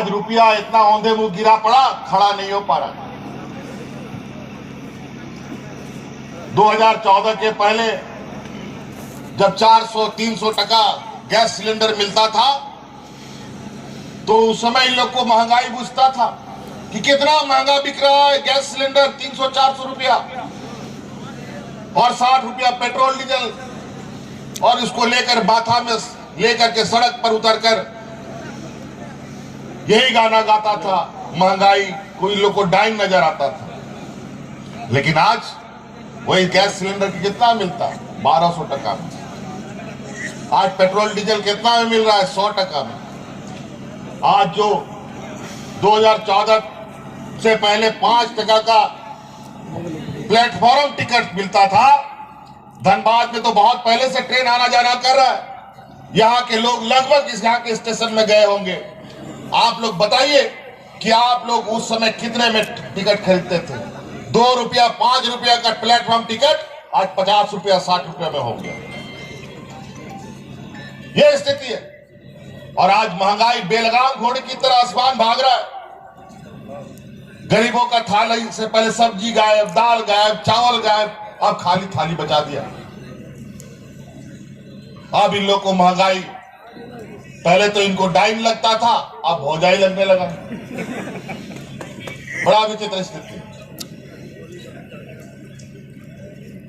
आज रुपया इतना औंधे मुंह गिरा पड़ा, खड़ा नहीं हो पा रहा। 2014 के पहले जब 400-300 टका गैस सिलेंडर मिलता था तो उस समय इन लोग को महंगाई बुझता था कि कितना महंगा बिक रहा है गैस सिलेंडर, 300-400 रुपया और 60 रुपया पेट्रोल डीजल, और इसको लेकर बाथा में लेकर के सड़क पर उतरकर यही गाना गाता था, महंगाई को इन लोग को डाइन नजर आता था। लेकिन आज वही गैस सिलेंडर की कितना मिलता है? 1200 टका में। आज पेट्रोल डीजल कितना में मिल रहा है? 100 टका में। आज जो 2014 से पहले 5 टका का प्लेटफॉर्म टिकट मिलता था, धनबाद में तो बहुत पहले से ट्रेन आना जाना कर रहा है। यहाँ के लोग लगभग इस यहाँ के स्टेशन में गए होंगे। आप लोग बताइए कि आप लोग उस समय कितने में टिकट खरीदते थे? 2 रुपया 5 रुपया का प्लेटफॉर्म टिकट आज 50 रुपया 60 रुपया में हो गया। यह स्थिति है। और आज महंगाई बेलगाम घोड़े की तरह आसमान भाग रहा है। गरीबों का थाली से पहले सब्जी गायब, दाल गायब, चावल गायब, अब खाली थाली बचा दिया। अब इन लोग को महंगाई, पहले तो इनको डाइन लगता था, अब भौजाई लगने लगा। बड़ा विचित्र स्थिति।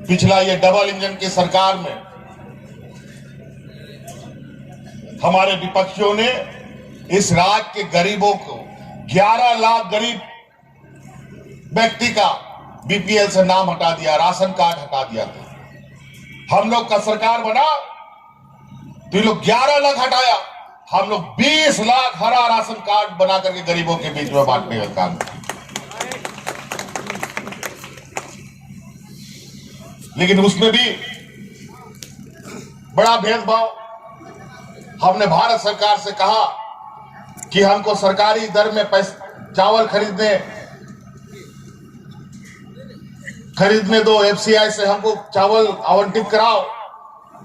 पिछला ये डबल इंजन की सरकार में हमारे विपक्षियों ने इस राज्य के गरीबों को 11 लाख गरीब व्यक्ति का बीपीएल से नाम हटा दिया, राशन कार्ड हटा दिया था। हम लोग का सरकार बना तो ये लोग 11 लाख हटाया, हम लोग 20 लाख हरा राशन कार्ड बना करके गरीबों के बीच में बांटने का काम किया। लेकिन उसमें भी बड़ा भेदभाव। हमने भारत सरकार से कहा कि हमको सरकारी दर में चावल खरीदने दो, एफसीआई से हमको चावल आवंटित कराओ,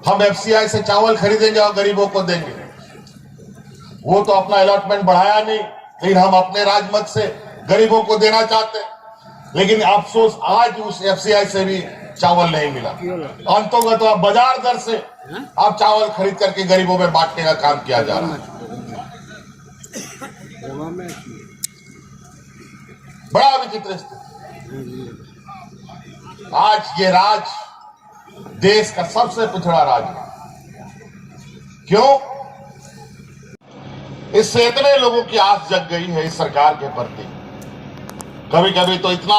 हम एफसीआई से चावल खरीदेंगे और गरीबों को देंगे। वो तो अपना अलॉटमेंट बढ़ाया नहीं, लेकिन हम अपने राजमत से गरीबों को देना चाहते। लेकिन अफसोस आज उस एफसीआई से भी चावल नहीं मिला। अंतों तो अब बाजार दर से अब चावल खरीद करके गरीबों में बांटने का काम किया जा रहा है। बड़ा विचित्र स्थिति। आज ये राज्य देश का सबसे पिछड़ा राज्य है। क्यों? इससे इतने लोगों की आस जग गई है इस सरकार के प्रति। कभी कभी तो इतना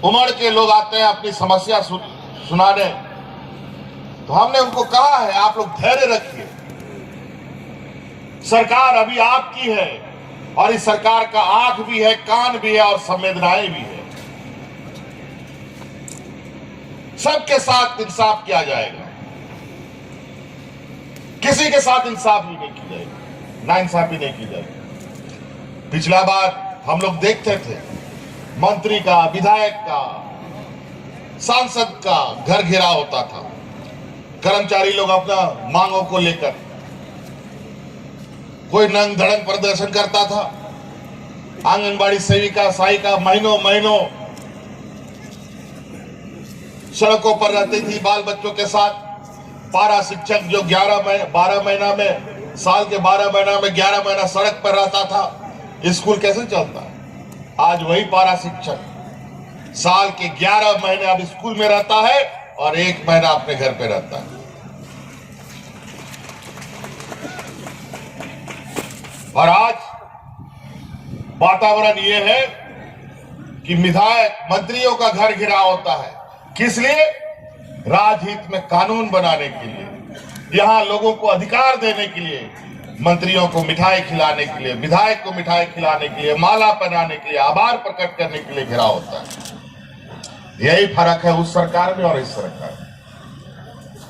उमड़ के लोग आते हैं अपनी समस्या सुनाने, तो हमने उनको कहा है आप लोग धैर्य रखिए, सरकार अभी आपकी है और इस सरकार का आंख भी है, कान भी है और संवेदनाएं भी है। सबके साथ इंसाफ किया जाएगा, किसी के साथ इंसाफ भी नहीं की जाएगी, नाइंसाफी नहीं की जाएगी। पिछला बार हम लोग देखते थे मंत्री का, विधायक का, सांसद का घर घेराव होता था। कर्मचारी लोग अपना मांगों को लेकर कोई नंग धड़ंग प्रदर्शन करता था। आंगनबाड़ी सेविका, सहायिका महीनों सड़कों पर रहती थी बाल बच्चों के साथ। पारा शिक्षक जो 12 महीना में, साल के 12 महीना में 11 महीना सड़क पर रहता था, स्कूल कैसे चलता? आज वही पारा शिक्षक साल के 11 महीने अब स्कूल में रहता है और 1 महीना अपने घर पे रहता है। और आज वातावरण ये है कि विधायक मंत्रियों का घर घिराव होता है। किस लिए? राजहित में कानून बनाने के लिए, यहां लोगों को अधिकार देने के लिए, मंत्रियों को मिठाई खिलाने के लिए, विधायक को मिठाई खिलाने के लिए, माला पहनाने के लिए, आभार प्रकट करने के लिए घिराव होता है। यही फर्क है उस सरकार में और इस सरकार में।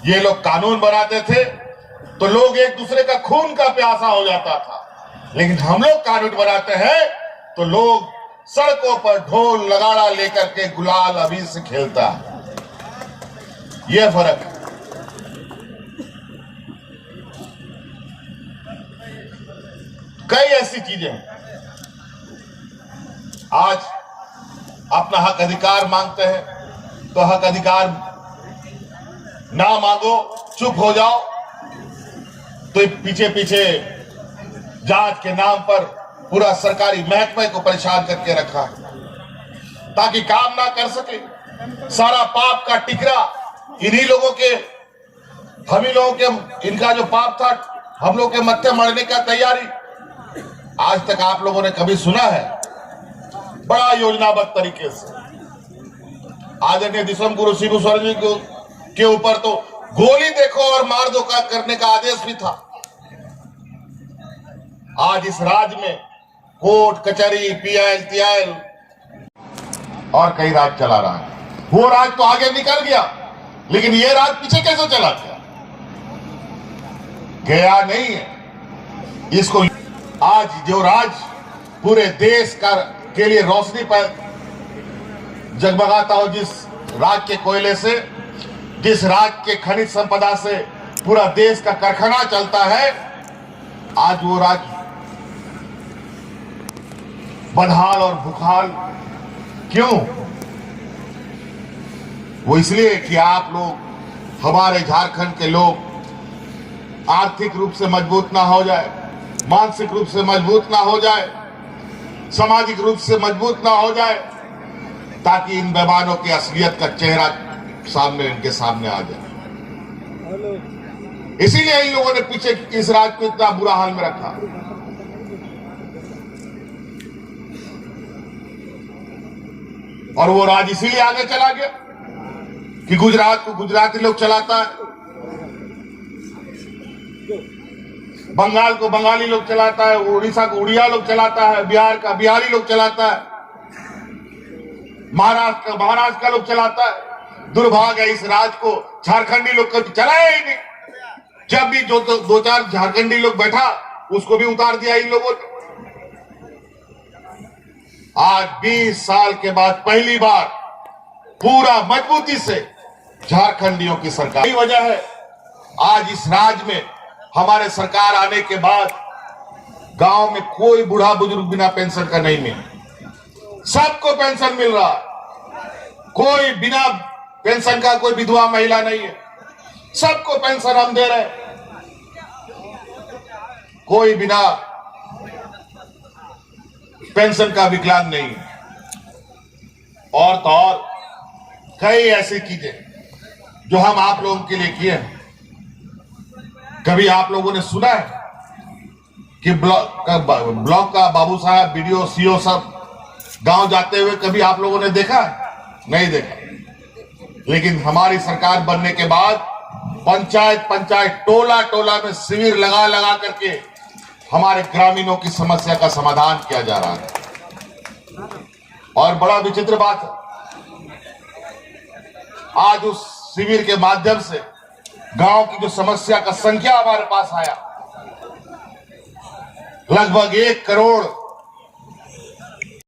ये लोग कानून बनाते थे तो लोग एक दूसरे का खून का प्यासा हो जाता था, लेकिन हम लोग कानून बनाते हैं तो लोग सड़कों पर ढोल नगाड़ा लेकर के गुलाल अबीर से खेलता है। यह फर्क है। कई ऐसी चीजें हैं। आज अपना हक अधिकार मांगते हैं तो हक अधिकार ना मांगो, चुप हो जाओ, तो पीछे पीछे जांच के नाम पर पूरा सरकारी महकमे को परेशान करके रखा ताकि काम ना कर सके। सारा पाप का टिकरा इन्हीं लोगों के, हम ही लोगों के, इनका जो पाप था हम लोग के मत्थे मरने का तैयारी। आज तक आप लोगों ने कभी सुना है? बड़ा योजनाबद्ध तरीके से आदरणीय दिसम गुरु शिबू सोरेन जी के ऊपर तो गोली देखो और मार दो का करने का आदेश भी था। आज इस राज्य में कोर्ट कचहरी पीआईएल टीआईएल और कई राज चला रहा है। वो राज तो आगे निकल गया, लेकिन ये राज पीछे कैसे चला गया? गया नहीं है। इसको आज जो राज पूरे देश के लिए रोशनी पर जगमगाता हो, जिस राज के कोयले से, जिस राज के खनिज संपदा से पूरा देश का कारखाना चलता है, आज वो राज बदहाल और भूखाल क्यों? वो इसलिए कि आप लोग, हमारे झारखंड के लोग आर्थिक रूप से मजबूत ना हो जाए, मानसिक रूप से मजबूत ना हो जाए, सामाजिक रूप से मजबूत ना हो जाए, ताकि इन बेईमानों की असलियत का चेहरा इनके सामने आ जाए। इसीलिए इन लोगों ने पीछे इस राज को इतना बुरा हाल में रखा। और वो राज इसीलिए आगे चला गया कि गुजरात को गुजराती लोग चलाता है, बंगाल को बंगाली लोग चलाता है, उड़ीसा को उड़िया लोग चलाता है, बिहार का बिहारी लोग चलाता है, महाराष्ट्र का महाराष्ट्र का लोग चलाता है। दुर्भाग्य है, इस राज को झारखंडी लोग कभी चलाया ही नहीं। जब भी जो दो चार झारखंडी लोग बैठा, उसको भी उतार दिया इन लोगों ने। आज 20 साल के बाद पहली बार पूरा मजबूती से झारखंडियों की सरकार। यही वजह है आज इस राज्य में हमारे सरकार आने के बाद गांव में कोई बूढ़ा बुजुर्ग बिना पेंशन का नहीं मिला। सबको पेंशन मिल रहा है। कोई बिना पेंशन का कोई विधवा महिला नहीं है, सबको पेंशन हम दे रहे हैं। कोई बिना पेंशन का विकलांग नहीं है। और तो और कई ऐसी चीजें जो हम आप लोगों के लिए किए हैं। कभी आप लोगों ने सुना है कि ब्लॉक का बाबू साहब, बीडीओ, सीओ सब गांव जाते हुए कभी आप लोगों ने देखा? नहीं देखा। लेकिन हमारी सरकार बनने के बाद पंचायत टोला टोला में शिविर लगा करके हमारे ग्रामीणों की समस्या का समाधान किया जा रहा है। और बड़ा विचित्र बात है, आज उस शिविर के माध्यम से गांव की जो समस्या का संख्या हमारे पास आया, लगभग 1 करोड़